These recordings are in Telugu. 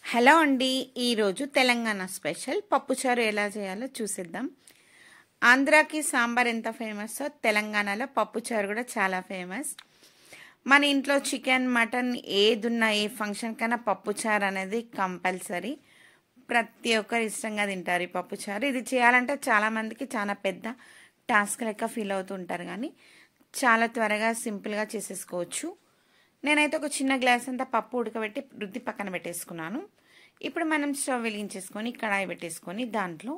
హలో అండి. ఈరోజు తెలంగాణ స్పెషల్ పప్పుచారు ఎలా చేయాలో చూసేద్దాం. ఆంధ్రాకి సాంబార్ ఎంత ఫేమస్సో తెలంగాణలో పప్పుచారు కూడా చాలా ఫేమస్. మన ఇంట్లో చికెన్ మటన్ ఏదున్నా ఏ ఫంక్షన్ కన్నా పప్పుచారు అనేది కంపల్సరీ. ప్రతి ఒక్కరు ఇష్టంగా తింటారు ఈ పప్పుచారు. ఇది చేయాలంటే చాలామందికి చాలా పెద్ద టాస్క్ లెక్క ఫీల్ అవుతూ ఉంటారు, కానీ చాలా త్వరగా సింపుల్గా చేసేసుకోవచ్చు. నేనైతే ఒక చిన్న గ్లాస్ అంతా పప్పు ఉడకబెట్టి రుద్ది పక్కన పెట్టేసుకున్నాను. ఇప్పుడు మనం స్టవ్ వెలిగించేసుకొని కడాయి పెట్టేసుకొని దాంట్లో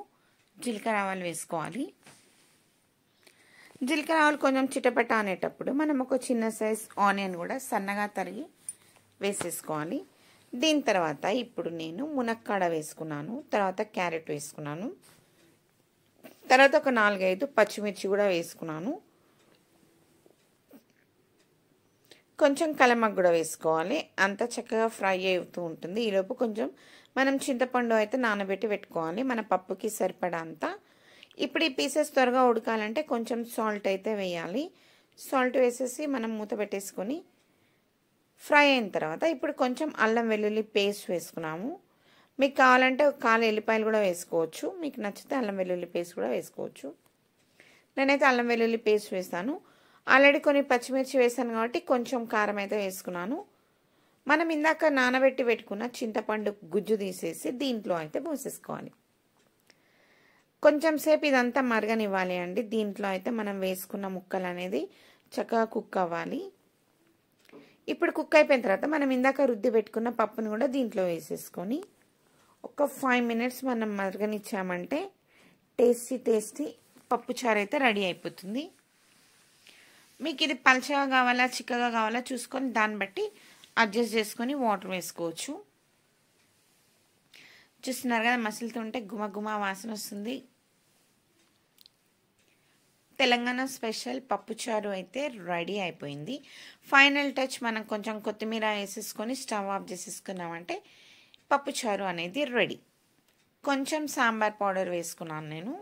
జీలకర్ర ఆవాలు వేసుకోవాలి. జీలకర్ర ఆవాలు కొంచెం చిటపట అనేటప్పుడు మనం ఒక చిన్న సైజ్ ఆనియన్ కూడా సన్నగా తరిగి వేసేసుకోవాలి. దీని తర్వాత ఇప్పుడు నేను మునక్కాడ వేసుకున్నాను, తర్వాత క్యారెట్ వేసుకున్నాను, తర్వాత ఒక 4-5 పచ్చిమిర్చి కూడా వేసుకున్నాను. కొంచెం కలమక్ కూడా వేసుకోవాలి. అంతా చక్కగా ఫ్రై అవుతూ ఉంటుంది. ఈలోపు కొంచెం మనం చింతపండు అయితే నానబెట్టి పెట్టుకోవాలి, మన పప్పుకి సరిపడా అంతా. ఇప్పుడు ఈ పీసెస్ త్వరగా ఉడకాలంటే కొంచెం సాల్ట్ అయితే వేయాలి. సాల్ట్ వేసేసి మనం మూత పెట్టేసుకొని ఫ్రై అయిన తర్వాత ఇప్పుడు కొంచెం అల్లం వెల్లుల్లి పేస్ట్ వేసుకున్నాము. మీకు కావాలంటే ఒక 4 ఎల్లిపాయలు కూడా వేసుకోవచ్చు. మీకు నచ్చితే అల్లం వెల్లుల్లి పేస్ట్ కూడా వేసుకోవచ్చు. నేనైతే అల్లం వెల్లుల్లి పేస్ట్ వేస్తాను. ఆల్రెడీ కొన్ని పచ్చిమిర్చి వేసాను కాబట్టి కొంచెం కారం అయితే వేసుకున్నాను. మనం ఇందాక నానబెట్టి పెట్టుకున్న చింతపండు గుజ్జు తీసేసి దీంట్లో అయితే పోసేసుకోవాలి. కొంచెం సేపు ఇదంతా మరగనివ్వాలి అండి. దీంట్లో అయితే మనం వేసుకున్న ముక్కలు అనేది చక్కగా కుక్ అవ్వాలి. ఇప్పుడు కుక్ అయిపోయిన తర్వాత మనం ఇందాక రుద్ది పెట్టుకున్న పప్పును కూడా దీంట్లో వేసేసుకొని ఒక 5 మినిట్స్ మనం మరగనిచ్చామంటే టేస్టీ పప్పుచారు అయితే రెడీ అయిపోతుంది. మీకు ఇది పలచగా కావాలా చిక్కగా కావాలా చూసుకొని దాన్ని బట్టి అడ్జస్ట్ చేసుకొని వాటర్ వేసుకోవచ్చు. చూస్తున్నారు కదా, మసులుతుంటే గుమ వాసన వస్తుంది. తెలంగాణ స్పెషల్ పప్పుచారు అయితే రెడీ అయిపోయింది. ఫైనల్ టచ్ మనం కొంచెం కొత్తిమీర వేసేసుకొని స్టవ్ ఆఫ్ చేసేసుకున్నామంటే పప్పుచారు అనేది రెడీ. కొంచెం సాంబార్ పౌడర్ వేసుకున్నాను నేను.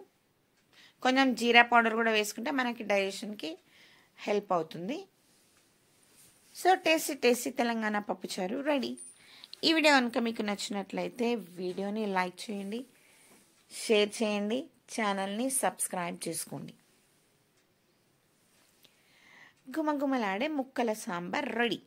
కొంచెం జీరా పౌడర్ కూడా వేసుకుంటే మనకి డైజెషన్కి హెల్ప్ అవుతుంది. సో టేస్టీ తెలంగాణ పప్పుచారు రెడీ. ఈ వీడియో కనుక మీకు నచ్చినట్లయితే వీడియోని లైక్ చేయండి, షేర్ చేయండి, ఛానల్ని సబ్స్క్రైబ్ చేసుకోండి. గుమగుమలాడే ముక్కల సాంబార్ రెడీ.